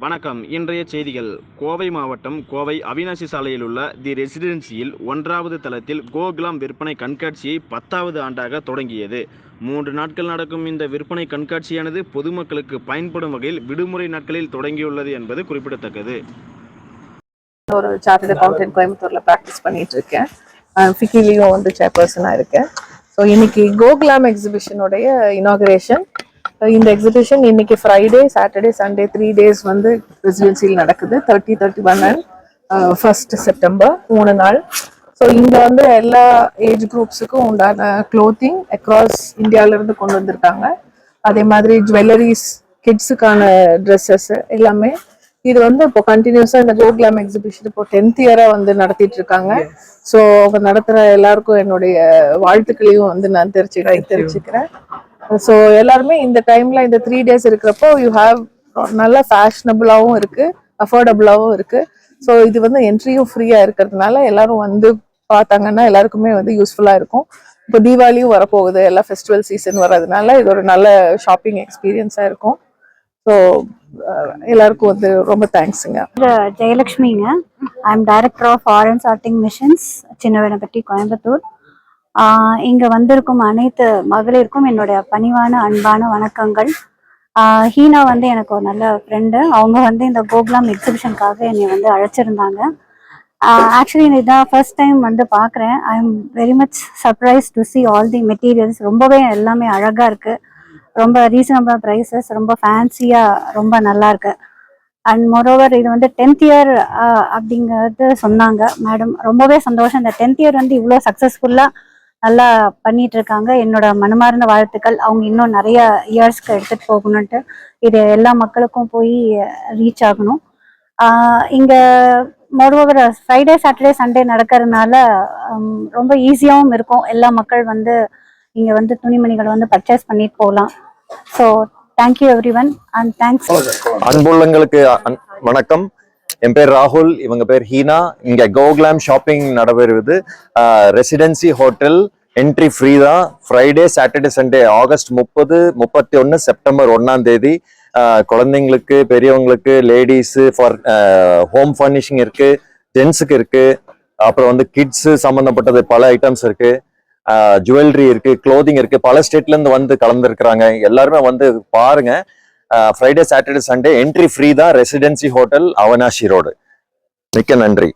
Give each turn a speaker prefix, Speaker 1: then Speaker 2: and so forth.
Speaker 1: வணக்கம். இன்றைய செய்திகள். கோவை மாவட்டம் கோவை அவினாசி சாலையில் உள்ள தி ரெசிடென்சியில் 1வது தளத்தில் கோகுலாம் விற்பனை கண்காட்சியை 10வது ஆண்டாக தொடங்கியது. 3 நாட்கள் நடக்கும் இந்த விற்பனை கண்காட்சியானது பொதுமக்களுக்கு பயன்படும் வகையில் விடுமுறை நாட்களில் தொடங்கியுள்ளது என்பது குறிப்பிடத்தக்கது.
Speaker 2: ஒரு சார்ட்டர்ட் அக்கவுண்டன்ட் கோயம்புத்தூர்ல பிராக்டிஸ் பண்ணிட்டு இருக்கேன். ஃபிக்கிலையும் வந்து சேர்பர்சனா இருக்கேன். ஸோ இன்னைக்கு கோகுலாம் எக்ஸிபிஷனுடைய இனாகுரேஷன். இந்த எக்ஸிபிஷன் இன்னைக்கு ஃப்ரைடே, சாட்டர்டே, சண்டே 3 days வந்து ரெசிடென்சியில் நடக்குது. 30, 31 and 1st September 3 நாள். ஸோ இங்க வந்து எல்லா ஏஜ் குரூப்ஸுக்கும் உண்டான க்ளோத்திங் அக்ராஸ் இந்தியாவிலேருந்து கொண்டு வந்திருக்காங்க. அதே மாதிரி ஜுவல்லரிஸ், கிட்ஸுக்கான ட்ரெஸ்ஸஸ் எல்லாமே. இது வந்து இப்போ கண்டினியூஸாக இந்த கோகுலாம் எக்ஸிபிஷன் இப்போ 10th இயரா வந்து நடத்திட்டு இருக்காங்க. ஸோ அவங்க நடத்துகிற எல்லாருக்கும் என்னுடைய வாழ்த்துக்களையும் வந்து நான் தெரிவிச்சுக்கிறேன். ஸோ எல்லாருமே இந்த டைம்ல இந்த 3 days இருக்கிறப்போ யூ ஹாவ் நல்லா ஃபேஷனபிளாகவும் இருக்கு, அஃபோர்டபுளாகவும் இருக்கு. ஸோ இது வந்து என்ட்ரியும் ஃப்ரீயா இருக்கிறதுனால எல்லாரும் வந்து பார்த்தாங்கன்னா எல்லாருக்குமே வந்து யூஸ்ஃபுல்லா இருக்கும். இப்போ தீபாவளியும் வரப்போகுது, எல்லா ஃபெஸ்டிவல் சீசன் வர்றதுனால இது ஒரு நல்ல ஷாப்பிங் எக்ஸ்பீரியன்ஸா இருக்கும். ஸோ எல்லாருக்கும் வந்து ரொம்ப தேங்க்ஸுங்க.
Speaker 3: ஜெயலட்சுமிங்க. I am director of Aarons arting missions, Chinnavenappatti, Coimbatore. இங்க வந்திருக்கும் அனைத்து மகளிருக்கும் என்னுடைய பணிவான அன்பான வணக்கங்கள். ஹீனா வந்து எனக்கு ஒரு நல்ல ஃப்ரெண்டு. அவங்க வந்து இந்த கோகுலாம் எக்ஸிபிஷனுக்காக என்னை வந்து அழைச்சிருந்தாங்க. ஆக்சுவலி இதான் ஃபர்ஸ்ட் டைம் வந்து பார்க்குறேன். I am very much surprise to C all the materials. ரொம்பவே எல்லாமே அழகாக இருக்கு. ரொம்ப ரீசனபிள் ப்ரைஸஸ், ரொம்ப ஃபேன்சியாக, ரொம்ப நல்லா இருக்கு. அண்ட் மோரோவர் இது வந்து 10th இயர் அப்படிங்கிறது சொன்னாங்க மேடம். ரொம்பவே சந்தோஷம். இந்த 10th இயர் வந்து இவ்வளோ சக்ஸஸ்ஃபுல்லாக நல்லா பண்ணிட்டு இருக்காங்க. என்னோட மனமார்ந்த வாழ்த்துக்கள். அவங்க இன்னும் நிறைய இயர்ஸ்க்கு எடுத்துகிட்டு போகணுன்ட்டு, இது எல்லா மக்களுக்கும் போய் ரீச் ஆகணும். இங்கே மோரோவர் ஃப்ரைடே, சாட்டர்டே, சண்டே நடக்கிறதுனால ரொம்ப ஈஸியாகவும் இருக்கும். எல்லா மக்கள் வந்து இங்கே வந்து துணிமணிகளை வந்து பர்ச்சேஸ் பண்ணிட்டு போகலாம். So thank you everyone and thanks.
Speaker 4: அன்புள்ளங்களுக்கு வணக்கம். என் பேர் ராகுல், இவங்க பேர் ஹீனா. இங்க கோகுலாம் ஷாப்பிங் நடைபெறுவது. ரெசிடென்சி ஹோட்டல் என்ட்ரி ஃப்ரீ தான். Friday, Saturday, Sunday August 30, 31, September 1ஆம் தேதி. குழந்தைங்களுக்கு, பெரியவங்களுக்கு, லேடிஸு, ஃபார் ஹோம் ஃபர்னிஷிங் இருக்கு, ஜென்ஸுக்கு இருக்கு. அப்புறம் வந்து கிட்ஸு சம்மந்தப்பட்டது பல ஐட்டம்ஸ் இருக்கு. ஜுவல்லரி இருக்கு, க்ளோதிங் இருக்கு. பல ஸ்டேட்ல இருந்து வந்து கலந்துருக்கிறாங்க. எல்லாருமே வந்து பாருங்க. Friday, Saturday, Sunday entry free தான். Residency hotel, Avinashi road. மிக்க நன்றி.